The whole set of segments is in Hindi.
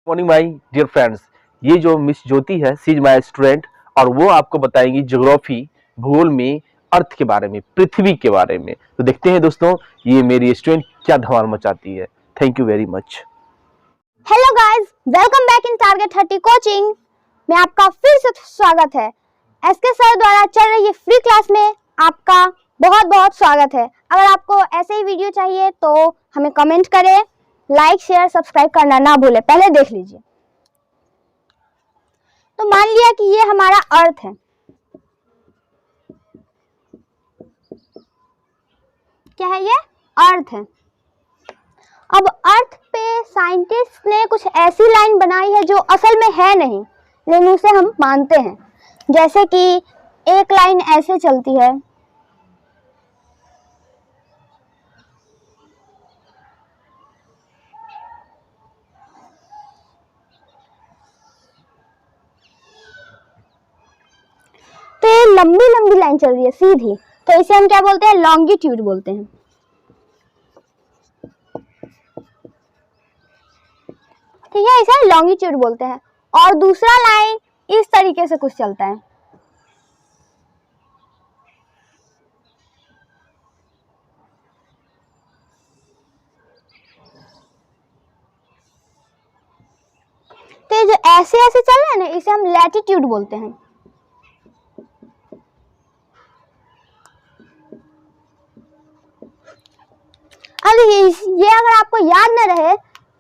Morning my dear friends. ये जो मिस ज्योति है, सी इज माय स्टूडेंट, और वो आपको बताएंगी ज्योग्राफी, भूगोल में अर्थ के बारे में, पृथ्वी के बारे में। तो देखते हैं दोस्तों, ये मेरी स्टूडेंट क्या धमाल मचाती है। Thank you very much. Hello guys, welcome back in target 30 coaching में आपका फिर से स्वागत है। एसके सर द्वारा चल रही ये फ्री क्लास में आपका बहुत बहुत स्वागत है। अगर आपको ऐसे ही वीडियो चाहिए तो हमें कमेंट करें, लाइक शेयर सब्सक्राइब करना ना भूलें। पहले देख लीजिए। तो मान लिया कि ये हमारा अर्थ है। क्या है ये? अर्थ है। अब अर्थ पे साइंटिस्ट ने कुछ ऐसी लाइन बनाई है जो असल में है नहीं, लेकिन उसे हम मानते हैं। जैसे कि एक लाइन ऐसे चलती है, तो ये लंबी लंबी लाइन चल रही है सीधी, तो इसे हम क्या बोलते हैं? लॉन्गिट्यूड बोलते हैं। ठीक है, इसे लॉन्गिट्यूड बोलते हैं। और दूसरा लाइन इस तरीके से कुछ चलता है। तो ये जो ऐसे ऐसे चल रहा है ना, इसे हम लैटिट्यूड बोलते हैं। अब ये अगर आपको याद न रहे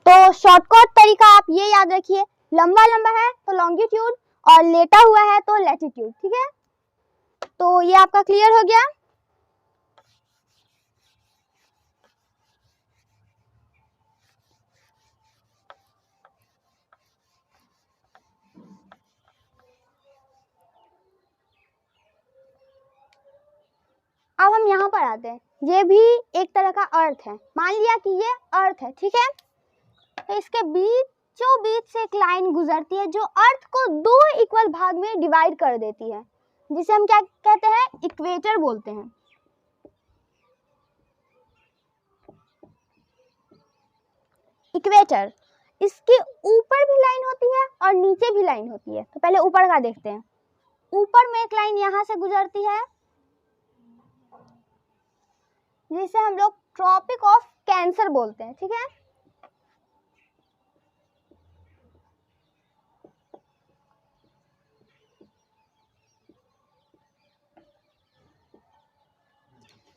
तो शॉर्टकट तरीका आप ये याद रखिए, लंबा लंबा है तो लॉन्गिट्यूड और लेटा हुआ है तो लैटिट्यूड। ठीक है, तो ये आपका क्लियर हो गया। अब हम यहाँ पर आते हैं। ये भी एक तरह का अर्थ है। मान लिया कि ये अर्थ है, ठीक है, तो इसके बीचों बीच से एक लाइन गुजरती है जो अर्थ को दो इक्वल भाग में डिवाइड कर देती है, जिसे हम क्या कहते हैं? इक्वेटर बोलते हैं। इक्वेटर, इसके ऊपर भी लाइन होती है और नीचे भी लाइन होती है। तो पहले ऊपर का देखते हैं। ऊपर में एक लाइन यहां से गुजरती है जिसे हम लोग ट्रॉपिक ऑफ कैंसर बोलते हैं। ठीक है,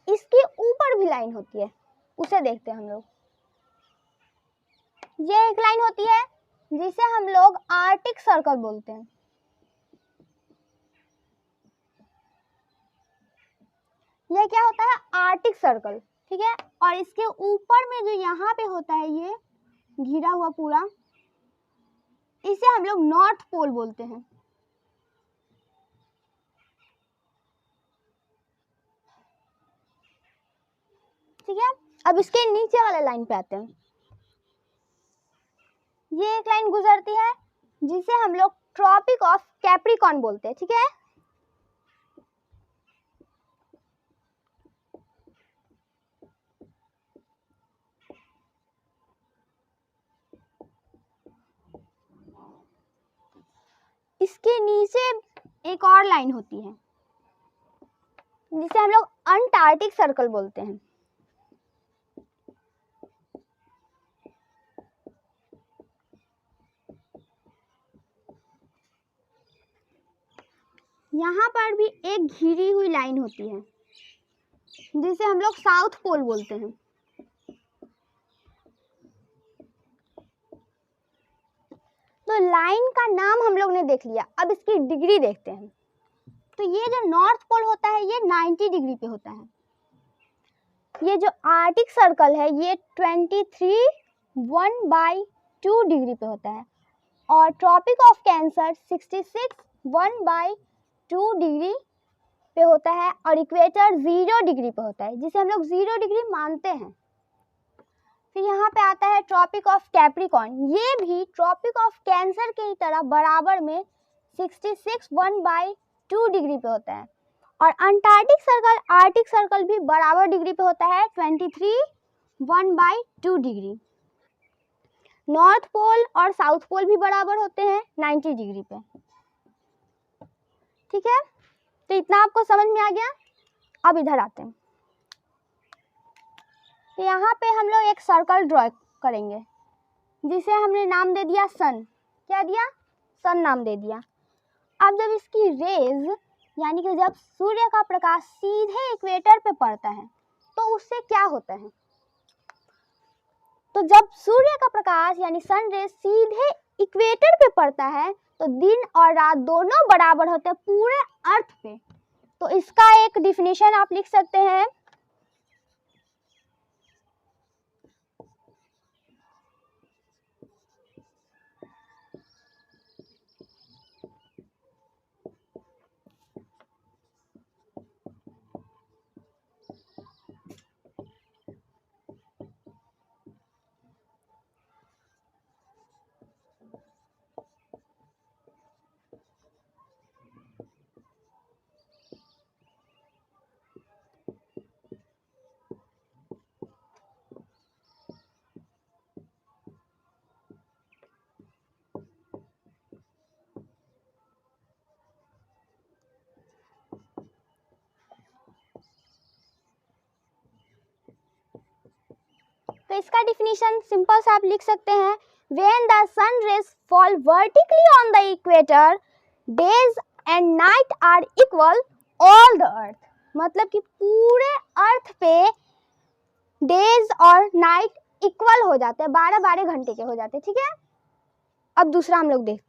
इसके ऊपर भी लाइन होती है, उसे देखते हैं हम लोग। ये एक लाइन होती है जिसे हम लोग आर्टिक सर्कल बोलते हैं। यह क्या होता है? Arctic circle. ठीक है, और इसके ऊपर में जो यहाँ पे होता है ये घिरा हुआ पूरा, इसे हम लोग नॉर्थ पोल बोलते हैं। ठीक है, अब इसके नीचे वाले लाइन पे आते हैं। ये एक लाइन गुजरती है जिसे हम लोग ट्रॉपिक ऑफ कैप्रिकॉर्न बोलते हैं। ठीक है, इसके नीचे एक और लाइन होती है जिसे हम लोग अंटार्कटिक सर्कल बोलते हैं। यहाँ पर भी एक घिरी हुई लाइन होती है जिसे हम लोग साउथ पोल बोलते हैं। तो लाइन का नाम हम लोग ने देख लिया, अब इसकी डिग्री देखते हैं। तो ये जो नॉर्थ पोल होता है ये 90 डिग्री पे होता है। ये जो आर्टिक सर्कल है ये 23 डिग्री पे होता है, और ट्रॉपिक ऑफ कैंसर 66 डिग्री पे होता है, और इक्वेटर 0 डिग्री पे होता है, जिसे हम लोग 0 डिग्री मानते हैं। फिर यहाँ पे आता है ट्रॉपिक ऑफ कैप्रिकॉर्न। ये भी ट्रॉपिक ऑफ कैंसर की तरह बराबर में 66 डिग्री पे होता है, और अंटार्कटिक सर्कल आर्टिक सर्कल भी बराबर डिग्री पे होता है 23 डिग्री। नॉर्थ पोल और साउथ पोल भी बराबर होते हैं 90 डिग्री पे। ठीक है, तो इतना आपको समझ में आ गया। अब इधर आते हैं, तो यहाँ पे हम लोग एक सर्कल ड्रॉ करेंगे जिसे हमने नाम दे दिया सन। क्या दिया? सन नाम दे दिया। अब जब इसकी रेज यानी कि जब सूर्य का प्रकाश सीधे इक्वेटर पे पड़ता है तो उससे क्या होता है? तो जब सूर्य का प्रकाश यानी सन रेज सीधे इक्वेटर पे पड़ता है तो दिन और रात दोनों बराबर होते हैं पूरे अर्थ पे। तो इसका एक डिफिनेशन आप लिख सकते हैं, तो इसका डिफिनीशन सिंपल सा आप लिख सकते हैं, when the sun rays fall vertically on the equator days and night are equal all the earth. मतलब कि पूरे अर्थ पे डेज और नाइट इक्वल हो जाते हैं, 12-12 घंटे के हो जाते हैं। ठीक है, अब दूसरा हम लोग देखते हैं।